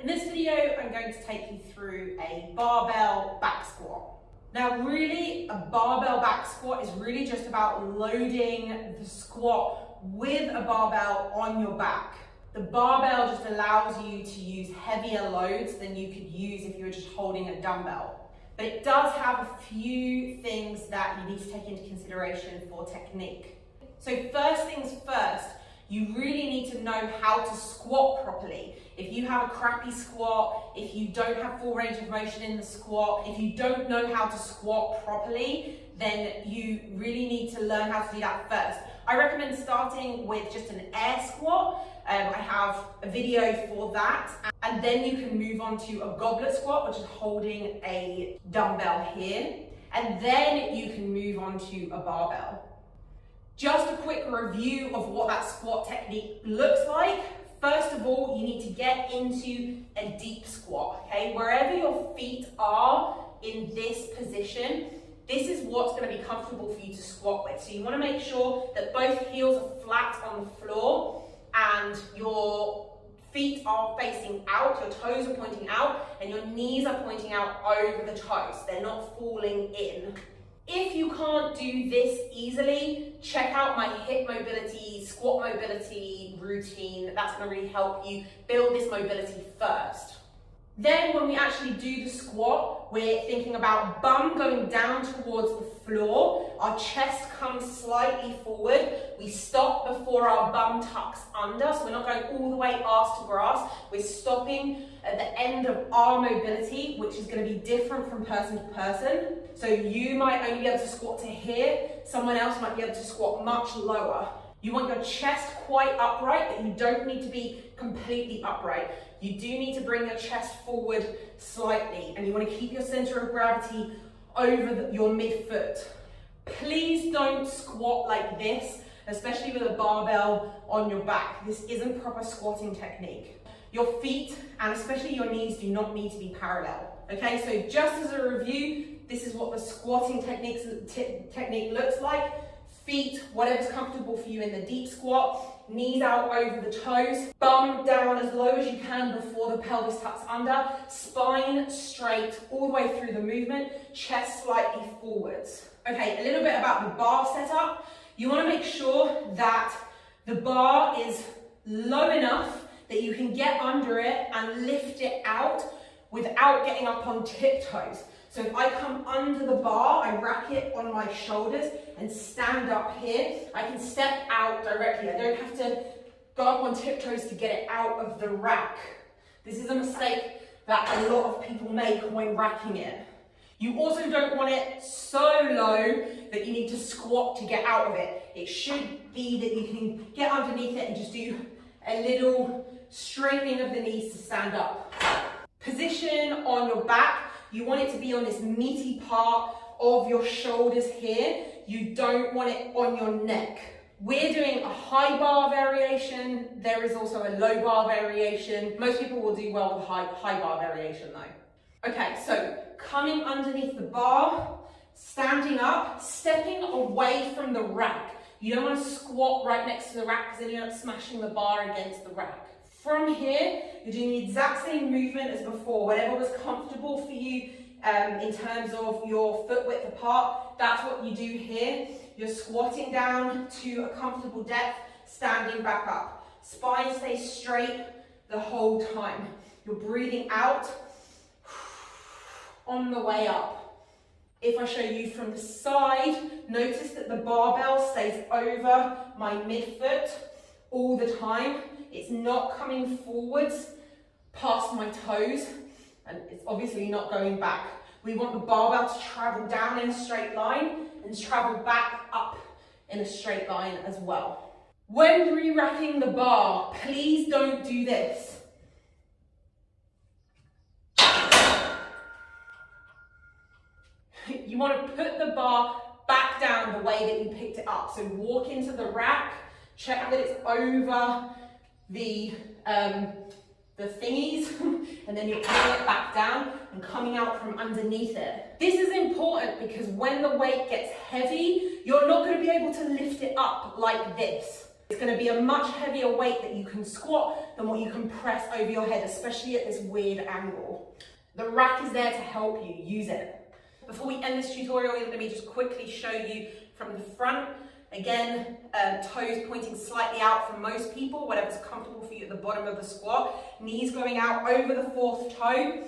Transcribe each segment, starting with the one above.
In this video, I'm going to take you through a barbell back squat. Now really, a barbell back squat is really just about loading the squat with a barbell on your back. The barbell just allows you to use heavier loads than you could use if you were just holding a dumbbell. But it does have a few things that you need to take into consideration for technique. So first things first, you really need to know how to squat properly. If you have a crappy squat, if you don't have full range of motion in the squat, if you don't know how to squat properly, then you really need to learn how to do that first. I recommend starting with just an air squat. I have a video for that. And then you can move on to a goblet squat, which is holding a dumbbell here. And then you can move on to a barbell. Just a quick review of what that squat technique looks like. First of all, you need to get into a deep squat, okay? Wherever your feet are in this position, this is what's going to be comfortable for you to squat with. So you want to make sure that both heels are flat on the floor and your feet are facing out, your toes are pointing out, and your knees are pointing out over the toes. They're not falling in. If you can't do this easily, check out my hip mobility, squat mobility routine. That's going to really help you build this mobility first. Then when we actually do the squat, we're thinking about bum going down towards the floor. Our chest comes slightly forward. We stop before our bum tucks under, so we're not going all the way ass to grass. We're stopping at the end of our mobility, which is going to be different from person to person. So you might only be able to squat to here. Someone else might be able to squat much lower. You want your chest quite upright, but you don't need to be completely upright. You do need to bring your chest forward slightly, and you want to keep your center of gravity over your midfoot. Please don't squat like this, especially with a barbell on your back. This isn't proper squatting technique. Your feet, and especially your knees, do not need to be parallel. Okay, so just as a review, this is what the squatting technique looks like. Feet, whatever's comfortable for you in the deep squat, knees out over the toes, bum down as low as you can before the pelvis tucks under, spine straight all the way through the movement, chest slightly forwards. Okay, a little bit about the bar setup. You want to make sure that the bar is low enough that you can get under it and lift it out without getting up on tiptoes. So if I come under the bar, I rack it on my shoulders and stand up here. I can step out directly. I don't have to go up on tiptoes to get it out of the rack. This is a mistake that a lot of people make when racking it. You also don't want it so low that you need to squat to get out of it. It should be that you can get underneath it and just do a little straightening of the knees to stand up. Position on your back. You want it to be on this meaty part of your shoulders here. You don't want it on your neck. We're doing a high bar variation. There is also a low bar variation. Most people will do well with high bar variation though. Okay, so coming underneath the bar, standing up, stepping away from the rack. You don't want to squat right next to the rack because then you're not smashing the bar against the rack. From here, you're doing the exact same movement as before. Whatever was comfortable for you in terms of your foot width apart, that's what you do here. You're squatting down to a comfortable depth, standing back up. Spine stays straight the whole time. You're breathing out on the way up. If I show you from the side, notice that the barbell stays over my midfoot all the time. It's not coming forwards past my toes, and it's obviously not going back. We want the barbell to travel down in a straight line and travel back up in a straight line as well. When re-racking the bar, please don't do this. You want to put the bar back down the way that you picked it up. So walk into the rack, check that it's over the thingies, and then you're pulling it back down and coming out from underneath it. This is important because when the weight gets heavy, you're not going to be able to lift it up like this. It's going to be a much heavier weight that you can squat than what you can press over your head, especially at this weird angle. The rack is there to help you. Use it. Before we end this tutorial, let me just quickly show you from the front. Again, toes pointing slightly out for most people, whatever's comfortable for you at the bottom of the squat. Knees going out over the fourth toe,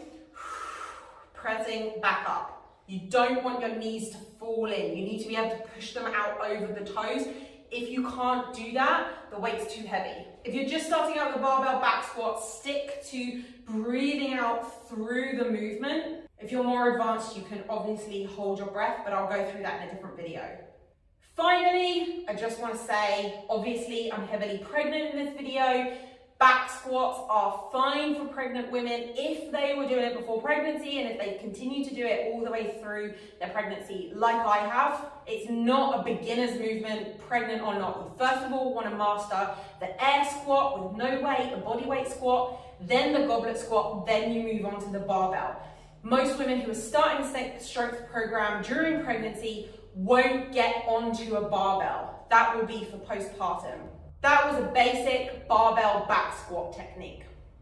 pressing back up. You don't want your knees to fall in. You need to be able to push them out over the toes. If you can't do that, the weight's too heavy. If you're just starting out with a barbell back squat, stick to breathing out through the movement. If you're more advanced, you can obviously hold your breath, but I'll go through that in a different video. Finally, I just want to say, obviously I'm heavily pregnant in this video. Back squats are fine for pregnant women if they were doing it before pregnancy and if they continue to do it all the way through their pregnancy like I have. It's not a beginner's movement, pregnant or not. You first of all want to master the air squat with no weight, a body weight squat, then the goblet squat, then you move on to the barbell. Most women who are starting a strength program during pregnancy won't get onto a barbell. That will be for postpartum. That was a basic barbell back squat technique.